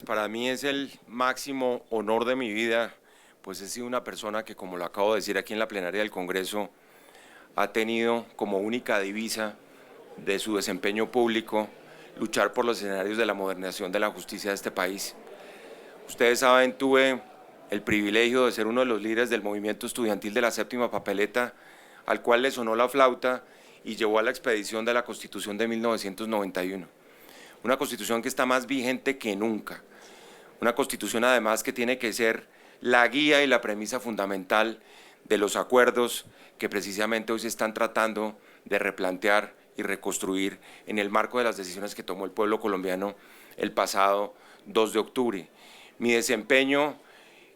Para mí es el máximo honor de mi vida, pues he sido una persona que, como lo acabo de decir aquí en la plenaria del Congreso, ha tenido como única divisa de su desempeño público luchar por los escenarios de la modernización de la justicia de este país. Ustedes saben, tuve el privilegio de ser uno de los líderes del movimiento estudiantil de la séptima papeleta, al cual le sonó la flauta y llevó a la expedición de la Constitución de 1991. Una Constitución que está más vigente que nunca. Una Constitución además que tiene que ser la guía y la premisa fundamental de los acuerdos que precisamente hoy se están tratando de replantear y reconstruir en el marco de las decisiones que tomó el pueblo colombiano el pasado 2 de octubre. Mi desempeño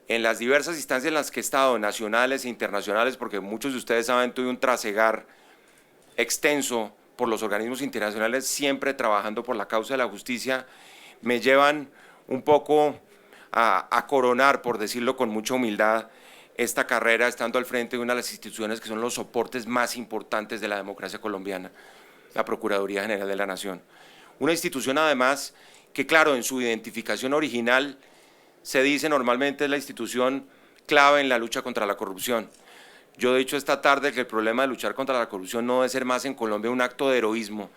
en las diversas instancias en las que he estado, nacionales e internacionales, porque muchos de ustedes saben, tuve un trasegar extenso por los organismos internacionales, siempre trabajando por la causa de la justicia, me llevan un poco a coronar, por decirlo con mucha humildad, esta carrera estando al frente de una de las instituciones que son los soportes más importantes de la democracia colombiana, la Procuraduría General de la Nación. Una institución además que, claro, en su identificación original se dice normalmente es la institución clave en la lucha contra la corrupción. Yo he dicho esta tarde que el problema de luchar contra la corrupción no debe ser más en Colombia un acto de heroísmo,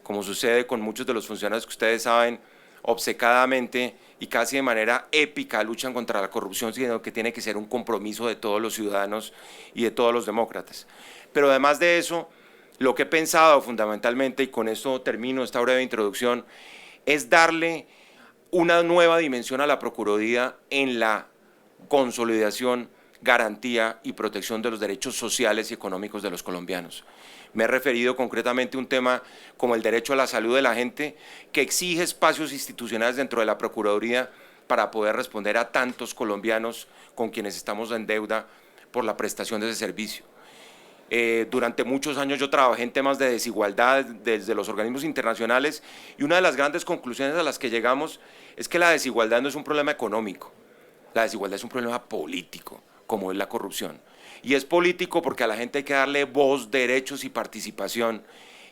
como sucede con muchos de los funcionarios que ustedes saben, obcecadamente y casi de manera épica luchan contra la corrupción, sino que tiene que ser un compromiso de todos los ciudadanos y de todos los demócratas. Pero además de eso, lo que he pensado fundamentalmente, y con esto termino esta breve introducción, es darle una nueva dimensión a la Procuraduría en la consolidación, garantía y protección de los derechos sociales y económicos de los colombianos. Me he referido concretamente a un tema como el derecho a la salud de la gente, que exige espacios institucionales dentro de la Procuraduría para poder responder a tantos colombianos con quienes estamos en deuda por la prestación de ese servicio. Durante muchos años yo trabajé en temas de desigualdad desde los organismos internacionales y una de las grandes conclusiones a las que llegamos es que la desigualdad no es un problema económico, la desigualdad es un problema político, como es la corrupción. Y es político porque a la gente hay que darle voz, derechos y participación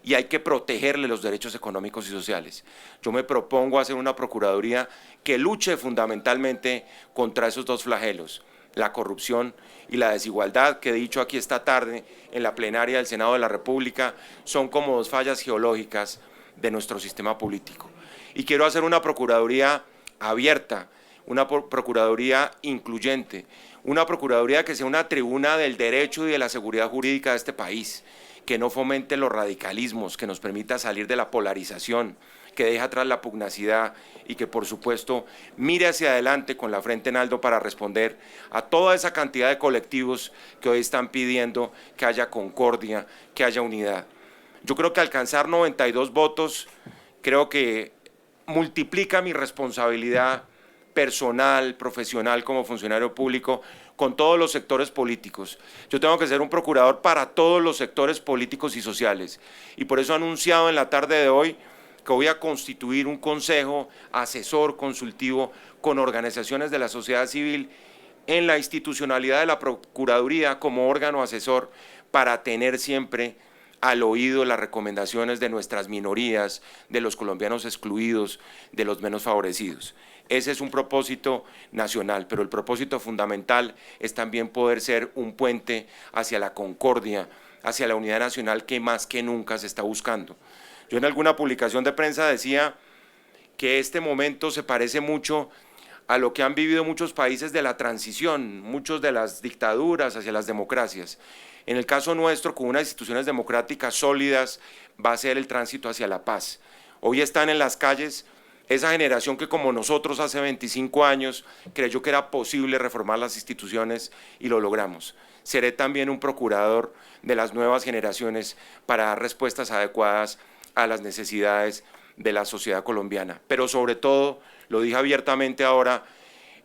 y hay que protegerle los derechos económicos y sociales. Yo me propongo hacer una Procuraduría que luche fundamentalmente contra esos dos flagelos, la corrupción y la desigualdad, que he dicho aquí esta tarde en la plenaria del Senado de la República, son como dos fallas geológicas de nuestro sistema político. Y quiero hacer una Procuraduría abierta, una Procuraduría incluyente, una Procuraduría que sea una tribuna del derecho y de la seguridad jurídica de este país, que no fomente los radicalismos, que nos permita salir de la polarización, que deje atrás la pugnacidad y que, por supuesto, mire hacia adelante con la frente en alto para responder a toda esa cantidad de colectivos que hoy están pidiendo que haya concordia, que haya unidad. Yo creo que alcanzar 92 votos, creo que multiplica mi responsabilidad personal, profesional como funcionario público con todos los sectores políticos. Yo tengo que ser un procurador para todos los sectores políticos y sociales y por eso he anunciado en la tarde de hoy que voy a constituir un consejo asesor consultivo con organizaciones de la sociedad civil en la institucionalidad de la Procuraduría como órgano asesor para tener siempre al oído las recomendaciones de nuestras minorías, de los colombianos excluidos, de los menos favorecidos. Ese es un propósito nacional, pero el propósito fundamental es también poder ser un puente hacia la concordia, hacia la unidad nacional que más que nunca se está buscando. Yo en alguna publicación de prensa decía que este momento se parece mucho a lo que han vivido muchos países de la transición, muchos de las dictaduras hacia las democracias. En el caso nuestro, con unas instituciones democráticas sólidas, va a ser el tránsito hacia la paz. Hoy están en las calles esa generación que, como nosotros hace 25 años, creyó que era posible reformar las instituciones y lo logramos. Seré también un procurador de las nuevas generaciones para dar respuestas adecuadas a las necesidades de la sociedad colombiana. Pero sobre todo, lo dije abiertamente ahora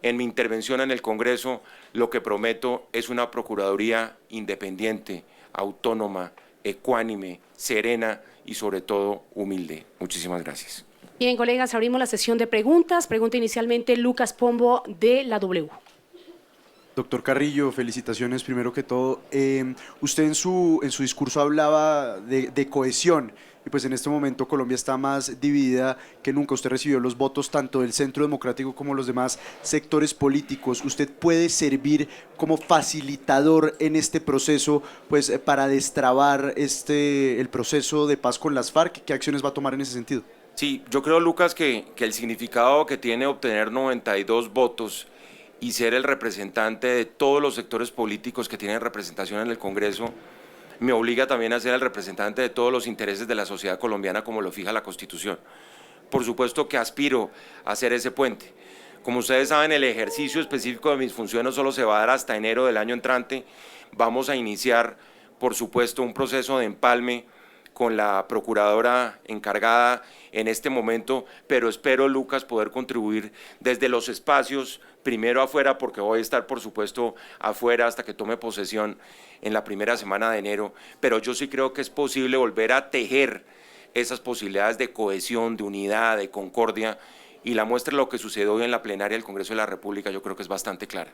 en mi intervención en el Congreso, lo que prometo es una Procuraduría independiente, autónoma, ecuánime, serena y sobre todo humilde. Muchísimas gracias. Bien, colegas, abrimos la sesión de preguntas. Pregunta inicialmente Lucas Pombo de la W. Doctor Carrillo, felicitaciones primero que todo. Usted en su discurso hablaba de cohesión y pues en este momento Colombia está más dividida que nunca. Usted recibió los votos tanto del Centro Democrático como los demás sectores políticos. ¿Usted puede servir como facilitador en este proceso, pues para destrabar el proceso de paz con las FARC? ¿Qué acciones va a tomar en ese sentido? Sí, yo creo, Lucas, que el significado que tiene obtener 92 votos y ser el representante de todos los sectores políticos que tienen representación en el Congreso me obliga también a ser el representante de todos los intereses de la sociedad colombiana como lo fija la Constitución. Por supuesto que aspiro a ser ese puente. Como ustedes saben, el ejercicio específico de mis funciones solo se va a dar hasta enero del año entrante. Vamos a iniciar, por supuesto, un proceso de empalme con la procuradora encargada en este momento, pero espero, Lucas, poder contribuir desde los espacios, primero afuera, porque voy a estar, por supuesto, afuera hasta que tome posesión en la primera semana de enero, pero yo sí creo que es posible volver a tejer esas posibilidades de cohesión, de unidad, de concordia, y la muestra de lo que sucedió hoy en la plenaria del Congreso de la República yo creo que es bastante clara.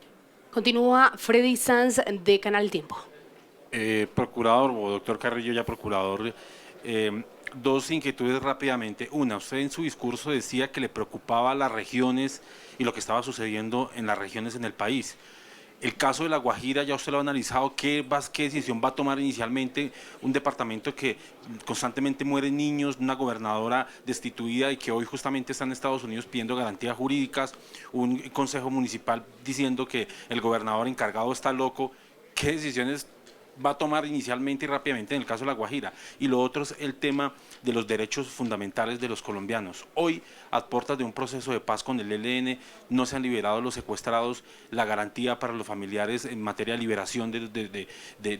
Continúa Freddy Sanz de Canal Tiempo. Procurador o doctor Carrillo, ya procurador, dos inquietudes rápidamente. Una, usted en su discurso decía que le preocupaba las regiones y lo que estaba sucediendo en las regiones en el país. El caso de La Guajira, ya usted lo ha analizado, ¿qué decisión va a tomar inicialmente un departamento que constantemente mueren niños, una gobernadora destituida y que hoy justamente está en Estados Unidos pidiendo garantías jurídicas, un consejo municipal diciendo que el gobernador encargado está loco? ¿Qué decisiones va a tomar inicialmente y rápidamente en el caso de La Guajira? Y lo otro es el tema de los derechos fundamentales de los colombianos. Hoy, a puertas de un proceso de paz con el ELN, no se han liberado los secuestrados, la garantía para los familiares en materia de liberación de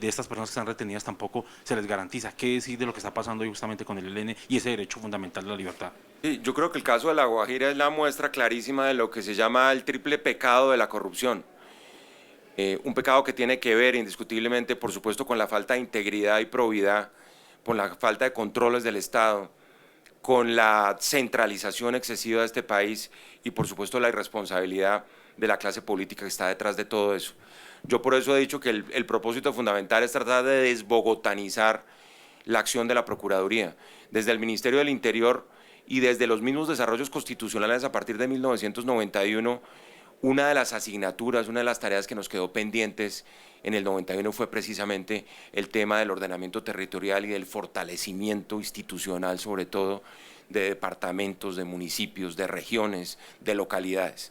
estas personas que están retenidas tampoco se les garantiza. ¿Qué decir de lo que está pasando hoy justamente con el ELN y ese derecho fundamental de la libertad? Sí, yo creo que el caso de La Guajira es la muestra clarísima de lo que se llama el triple pecado de la corrupción. Un pecado que tiene que ver indiscutiblemente, por supuesto, con la falta de integridad y probidad, con la falta de controles del Estado, con la centralización excesiva de este país y, por supuesto, la irresponsabilidad de la clase política que está detrás de todo eso. Yo por eso he dicho que el propósito fundamental es tratar de desbogotanizar la acción de la Procuraduría. Desde el Ministerio del Interior y desde los mismos desarrollos constitucionales a partir de 1991, una de las asignaturas, una de las tareas que nos quedó pendientes en el 91 fue precisamente el tema del ordenamiento territorial y del fortalecimiento institucional, sobre todo de departamentos, de municipios, de regiones, de localidades.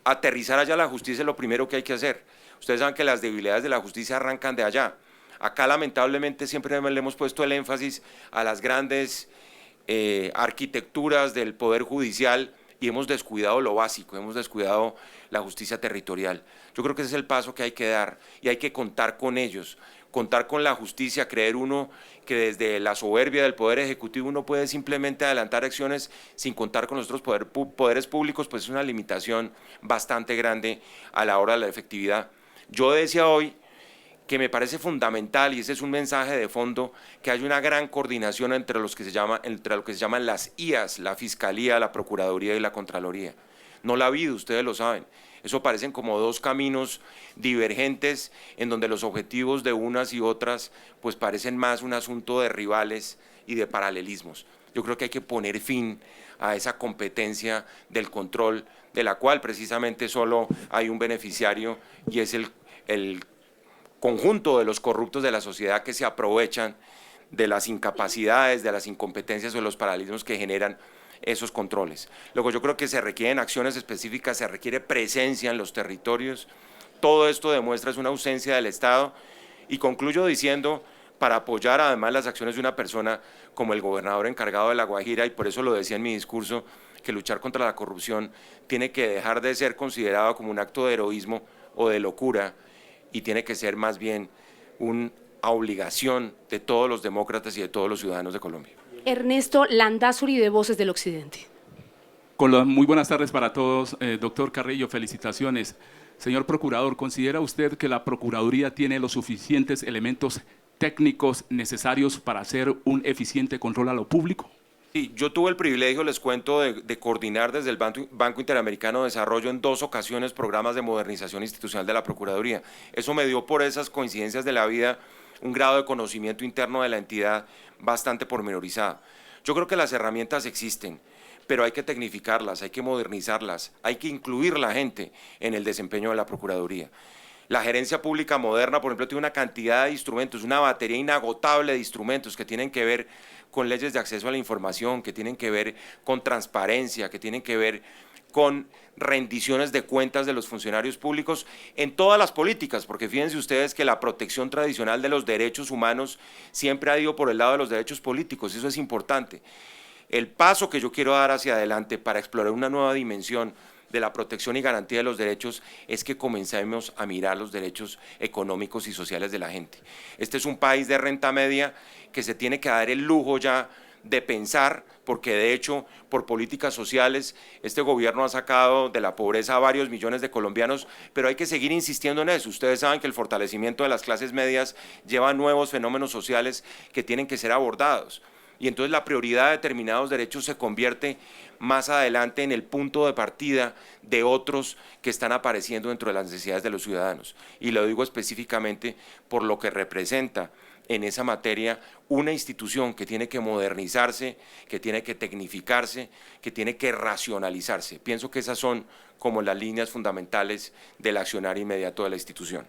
Aterrizar allá la justicia es lo primero que hay que hacer. Ustedes saben que las debilidades de la justicia arrancan de allá. Acá lamentablemente siempre le hemos puesto el énfasis a las grandes arquitecturas del Poder Judicial y hemos descuidado lo básico, hemos descuidado la justicia territorial. Yo creo que ese es el paso que hay que dar y hay que contar con ellos, contar con la justicia, creer uno que desde la soberbia del Poder Ejecutivo uno puede simplemente adelantar acciones sin contar con los otros poderes públicos, pues es una limitación bastante grande a la hora de la efectividad. Yo decía hoy que me parece fundamental, y ese es un mensaje de fondo, que haya una gran coordinación entre lo que se llaman las IAS, la Fiscalía, la Procuraduría y la Contraloría. No la ha habido, ustedes lo saben. Eso parecen como dos caminos divergentes en donde los objetivos de unas y otras pues parecen más un asunto de rivales y de paralelismos. Yo creo que hay que poner fin a esa competencia del control, de la cual precisamente solo hay un beneficiario y es el conjunto de los corruptos de la sociedad que se aprovechan de las incapacidades, de las incompetencias o de los paralelismos que generan esos controles. Luego yo creo que se requieren acciones específicas, se requiere presencia en los territorios. Todo esto demuestra es una ausencia del Estado y concluyo diciendo, para apoyar además las acciones de una persona como el gobernador encargado de La Guajira, y por eso lo decía en mi discurso, que luchar contra la corrupción tiene que dejar de ser considerado como un acto de heroísmo o de locura y tiene que ser más bien una obligación de todos los demócratas y de todos los ciudadanos de Colombia. Ernesto Landázuri de Voces del Occidente. Muy buenas tardes para todos. Doctor Carrillo, felicitaciones. Señor Procurador, ¿considera usted que la Procuraduría tiene los suficientes elementos técnicos necesarios para hacer un eficiente control a lo público? Sí, yo tuve el privilegio, les cuento, de coordinar desde el Banco Interamericano de Desarrollo en 2 ocasiones programas de modernización institucional de la Procuraduría. Eso me dio por esas coincidencias de la vida un grado de conocimiento interno de la entidad bastante pormenorizado. Yo creo que las herramientas existen, pero hay que tecnificarlas, hay que modernizarlas, hay que incluir la gente en el desempeño de la Procuraduría. La gerencia pública moderna, por ejemplo, tiene una cantidad de instrumentos, una batería inagotable de instrumentos que tienen que ver con leyes de acceso a la información, que tienen que ver con transparencia, que tienen que ver con rendiciones de cuentas de los funcionarios públicos en todas las políticas, porque fíjense ustedes que la protección tradicional de los derechos humanos siempre ha ido por el lado de los derechos políticos, eso es importante. El paso que yo quiero dar hacia adelante para explorar una nueva dimensión de la protección y garantía de los derechos es que comencemos a mirar los derechos económicos y sociales de la gente. Este es un país de renta media que se tiene que dar el lujo ya de pensar, porque de hecho por políticas sociales este gobierno ha sacado de la pobreza a varios millones de colombianos, pero hay que seguir insistiendo en eso. Ustedes saben que el fortalecimiento de las clases medias lleva a nuevos fenómenos sociales que tienen que ser abordados. Y entonces la prioridad de determinados derechos se convierte más adelante en el punto de partida de otros que están apareciendo dentro de las necesidades de los ciudadanos. Y lo digo específicamente por lo que representa en esa materia una institución que tiene que modernizarse, que tiene que tecnificarse, que tiene que racionalizarse. Pienso que esas son como las líneas fundamentales del accionar inmediato de la institución.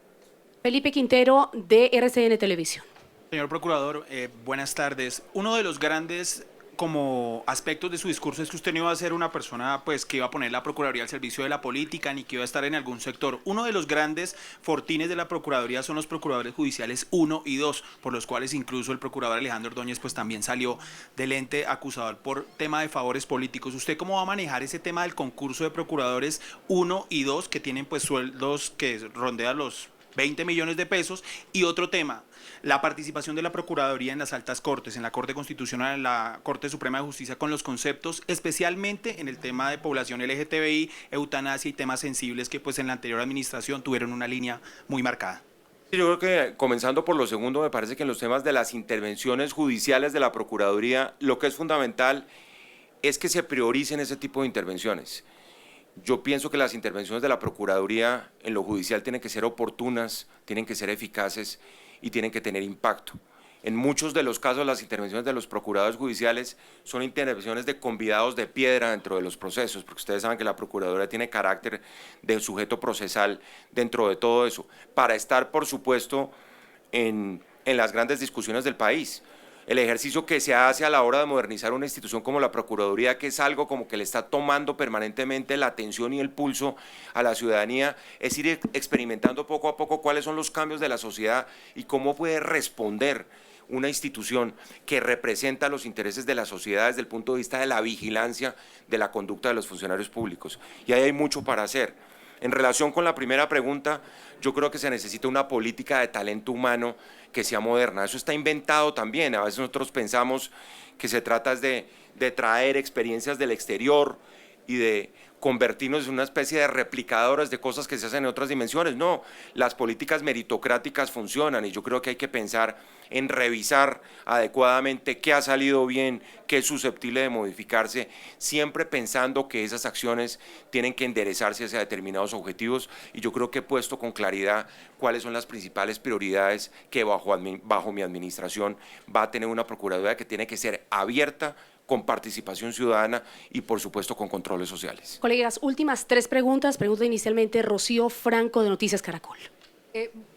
Felipe Quintero, de RCN Televisión. Señor Procurador, buenas tardes. Uno de los grandes como aspectos de su discurso es que usted no iba a ser una persona pues que iba a poner la Procuraduría al servicio de la política ni que iba a estar en algún sector. Uno de los grandes fortines de la Procuraduría son los procuradores judiciales 1 y 2, por los cuales incluso el procurador Alejandro Ordóñez pues también salió del ente acusador por tema de favores políticos. ¿Usted cómo va a manejar ese tema del concurso de procuradores 1 y 2 que tienen pues sueldos que rondean los 20 millones de pesos? Y otro tema, la participación de la Procuraduría en las altas cortes, en la Corte Constitucional, en la Corte Suprema de Justicia, con los conceptos, especialmente en el tema de población LGTBI, eutanasia y temas sensibles que pues en la anterior administración tuvieron una línea muy marcada. Yo creo que, comenzando por lo segundo, me parece que en los temas de las intervenciones judiciales de la Procuraduría, lo que es fundamental es que se prioricen ese tipo de intervenciones. Yo pienso que las intervenciones de la Procuraduría en lo judicial tienen que ser oportunas, tienen que ser eficaces y tienen que tener impacto. En muchos de los casos las intervenciones de los procuradores judiciales son intervenciones de convidados de piedra dentro de los procesos, porque ustedes saben que la Procuraduría tiene carácter de sujeto procesal dentro de todo eso, para estar por supuesto en las grandes discusiones del país. El ejercicio que se hace a la hora de modernizar una institución como la Procuraduría, que es algo como que le está tomando permanentemente la atención y el pulso a la ciudadanía, es ir experimentando poco a poco cuáles son los cambios de la sociedad y cómo puede responder una institución que representa los intereses de la sociedad desde el punto de vista de la vigilancia de la conducta de los funcionarios públicos. Y ahí hay mucho para hacer. En relación con la primera pregunta, yo creo que se necesita una política de talento humano que sea moderna. Eso está inventado también. A veces nosotros pensamos que se trata de traer experiencias del exterior y de convertirnos en una especie de replicadoras de cosas que se hacen en otras dimensiones. No, las políticas meritocráticas funcionan y yo creo que hay que pensar en revisar adecuadamente qué ha salido bien, qué es susceptible de modificarse, siempre pensando que esas acciones tienen que enderezarse hacia determinados objetivos y yo creo que he puesto con claridad cuáles son las principales prioridades que bajo mi administración va a tener una Procuraduría que tiene que ser abierta, con participación ciudadana y por supuesto con controles sociales. Colegas, últimas 3 preguntas. Pregunta inicialmente Rocío Franco de Noticias Caracol.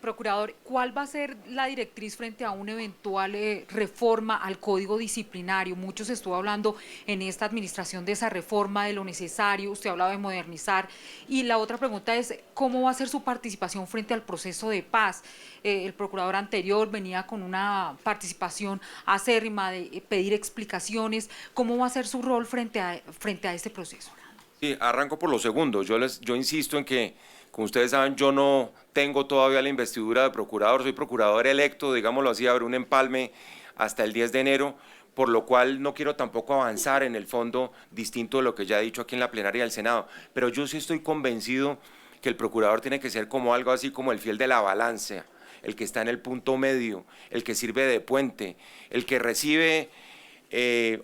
Procurador, ¿cuál va a ser la directriz frente a una eventual reforma al Código Disciplinario? Mucho se estuvo hablando en esta administración de esa reforma, de lo necesario, usted hablaba de modernizar. Y la otra pregunta es, ¿cómo va a ser su participación frente al proceso de paz? El procurador anterior venía con una participación acérrima de pedir explicaciones. ¿Cómo va a ser su rol frente a este proceso? Sí, arranco por lo segundo. Yo insisto en que, como ustedes saben, yo no tengo todavía la investidura de procurador, soy procurador electo, digámoslo así, habrá un empalme hasta el 10 de enero, por lo cual no quiero tampoco avanzar en el fondo distinto de lo que ya he dicho aquí en la plenaria del Senado, pero yo sí estoy convencido que el procurador tiene que ser como algo así como el fiel de la balanza, el que está en el punto medio, el que sirve de puente, el que recibe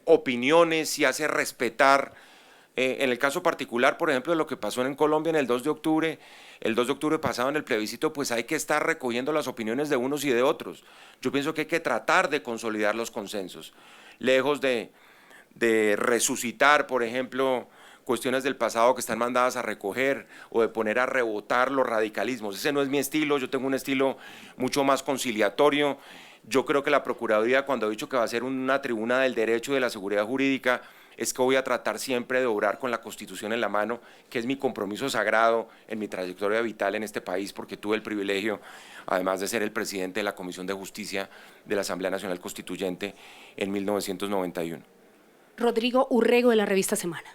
opiniones y hace respetar En el caso particular, por ejemplo, de lo que pasó en Colombia en el 2 de octubre, el 2 de octubre pasado en el plebiscito, pues hay que estar recogiendo las opiniones de unos y de otros. Yo pienso que hay que tratar de consolidar los consensos, lejos de resucitar, por ejemplo, cuestiones del pasado que están mandadas a recoger o de poner a rebotar los radicalismos. Ese no es mi estilo, yo tengo un estilo mucho más conciliatorio. Yo creo que la Procuraduría, cuando ha dicho que va a ser una tribuna del derecho y de la seguridad jurídica, es que voy a tratar siempre de obrar con la Constitución en la mano, que es mi compromiso sagrado en mi trayectoria vital en este país, porque tuve el privilegio, además de ser el presidente de la Comisión de Justicia de la Asamblea Nacional Constituyente en 1991. Rodrigo Urrego, de la revista Semana.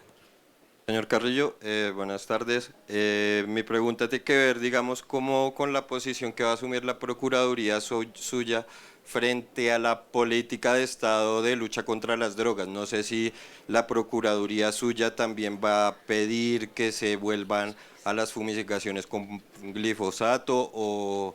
Señor Carrillo, buenas tardes. Mi pregunta tiene que ver, digamos, cómo con la posición que va a asumir la Procuraduría suya frente a la política de Estado de lucha contra las drogas. No sé si la Procuraduría suya también va a pedir que se vuelvan a las fumigaciones con glifosato o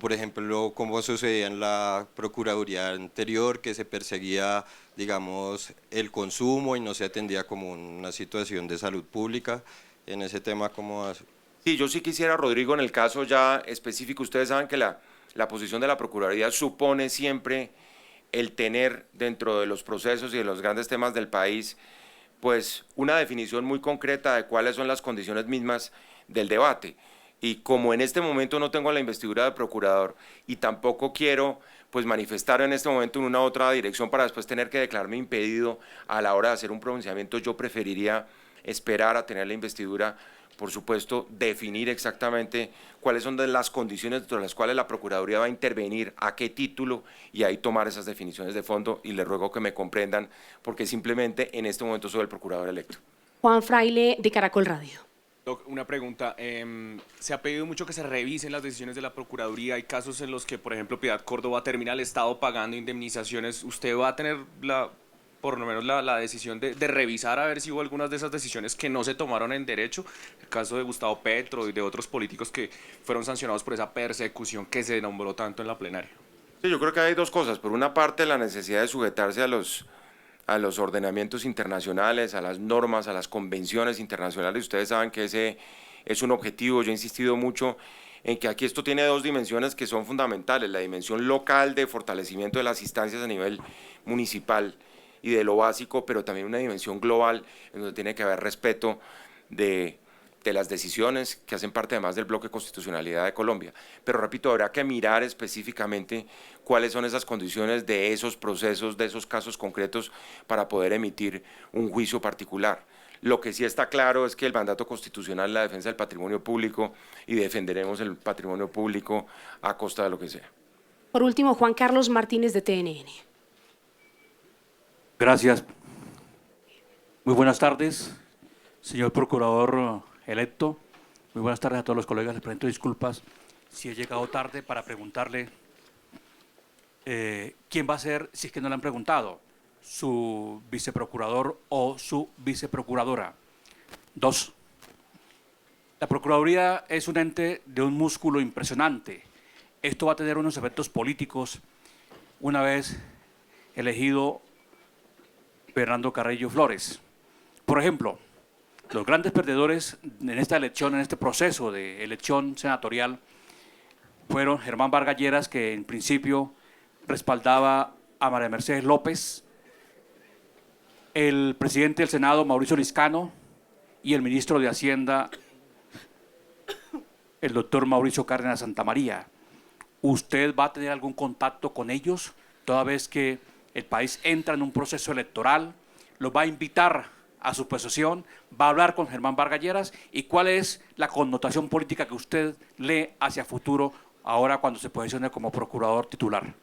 por ejemplo, como sucedía en la Procuraduría anterior, que se perseguía, digamos, el consumo y no se atendía como una situación de salud pública. En ese tema, ¿cómo hace? Sí, yo sí quisiera, Rodrigo, en el caso ya específico, ustedes saben que la posición de la Procuraduría supone siempre el tener dentro de los procesos y de los grandes temas del país, pues una definición muy concreta de cuáles son las condiciones mismas del debate. Y como en este momento no tengo la investidura de procurador y tampoco quiero pues manifestar en este momento en una otra dirección para después tener que declararme impedido a la hora de hacer un pronunciamiento, yo preferiría esperar a tener la investidura, por supuesto, definir exactamente cuáles son las condiciones dentro de las cuales la Procuraduría va a intervenir, a qué título, y ahí tomar esas definiciones de fondo, y les ruego que me comprendan, porque simplemente en este momento soy el procurador electo. Juan Fraile, de Caracol Radio. Doc, una pregunta. Se ha pedido mucho que se revisen las decisiones de la Procuraduría. Hay casos en los que, por ejemplo, Piedad Córdoba termina el Estado pagando indemnizaciones. ¿Usted va a tener por lo menos la decisión de revisar a ver si hubo algunas de esas decisiones que no se tomaron en derecho? El caso de Gustavo Petro y de otros políticos que fueron sancionados por esa persecución que se nombró tanto en la plenaria. Sí, yo creo que hay dos cosas. Por una parte, la necesidad de sujetarse a los ordenamientos internacionales, a las normas, a las convenciones internacionales. Ustedes saben que ese es un objetivo. Yo he insistido mucho en que aquí esto tiene dos dimensiones que son fundamentales: la dimensión local de fortalecimiento de las instancias a nivel municipal y de lo básico, pero también una dimensión global en donde tiene que haber respeto de las decisiones que hacen parte además del bloque de constitucionalidad de Colombia. Pero repito, habrá que mirar específicamente cuáles son esas condiciones de esos procesos, de esos casos concretos para poder emitir un juicio particular. Lo que sí está claro es que el mandato constitucional es la defensa del patrimonio público y defenderemos el patrimonio público a costa de lo que sea. Por último, Juan Carlos Martínez, de TNN. Gracias. Muy buenas tardes, señor procurador electo. Muy buenas tardes a todos los colegas. Les presento disculpas si he llegado tarde para preguntarle quién va a ser, si es que no le han preguntado, su viceprocurador o su viceprocuradora. 2. La Procuraduría es un ente de un músculo impresionante. Esto va a tener unos efectos políticos una vez elegido Fernando Carrillo Flores. Por ejemplo, los grandes perdedores en esta elección, en este proceso de elección senatorial, fueron Germán Vargas Lleras, que en principio respaldaba a María Mercedes López, el presidente del Senado, Mauricio Liscano, y el ministro de Hacienda, el doctor Mauricio Cárdenas Santamaría. ¿Usted va a tener algún contacto con ellos, toda vez que el país entra en un proceso electoral? ¿Los va a invitar a su posesión? ¿Va a hablar con Germán Vargas Lleras? ¿Y cuál es la connotación política que usted lee hacia futuro ahora cuando se posicione como procurador titular?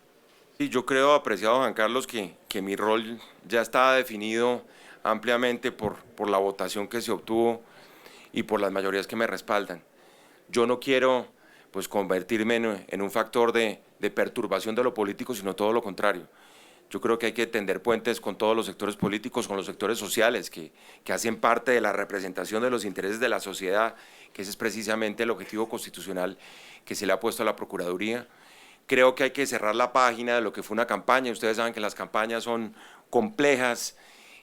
Sí, yo creo, apreciado Juan Carlos, que mi rol ya está definido ampliamente por la votación que se obtuvo y por las mayorías que me respaldan. Yo no quiero pues convertirme en un factor de perturbación de lo político, sino todo lo contrario. Yo creo que hay que tender puentes con todos los sectores políticos, con los sectores sociales que hacen parte de la representación de los intereses de la sociedad, que ese es precisamente el objetivo constitucional que se le ha puesto a la Procuraduría. Creo que hay que cerrar la página de lo que fue una campaña. Ustedes saben que las campañas son complejas.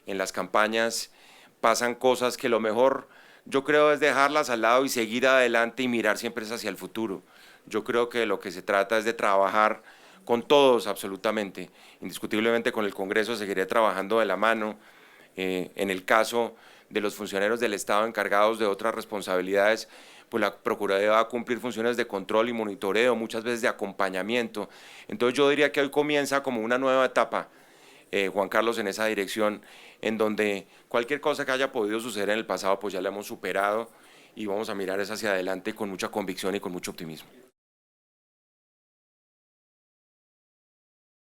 En las campañas pasan cosas que lo mejor, yo creo, es dejarlas al lado y seguir adelante y mirar siempre hacia el futuro. Yo creo que lo que se trata es de trabajar con todos absolutamente, indiscutiblemente con el Congreso seguiré trabajando de la mano, en el caso de los funcionarios del Estado encargados de otras responsabilidades, pues la Procuraduría va a cumplir funciones de control y monitoreo, muchas veces de acompañamiento. Entonces yo diría que hoy comienza como una nueva etapa, Juan Carlos, en esa dirección, en donde cualquier cosa que haya podido suceder en el pasado, pues ya la hemos superado y vamos a mirar hacia adelante con mucha convicción y con mucho optimismo.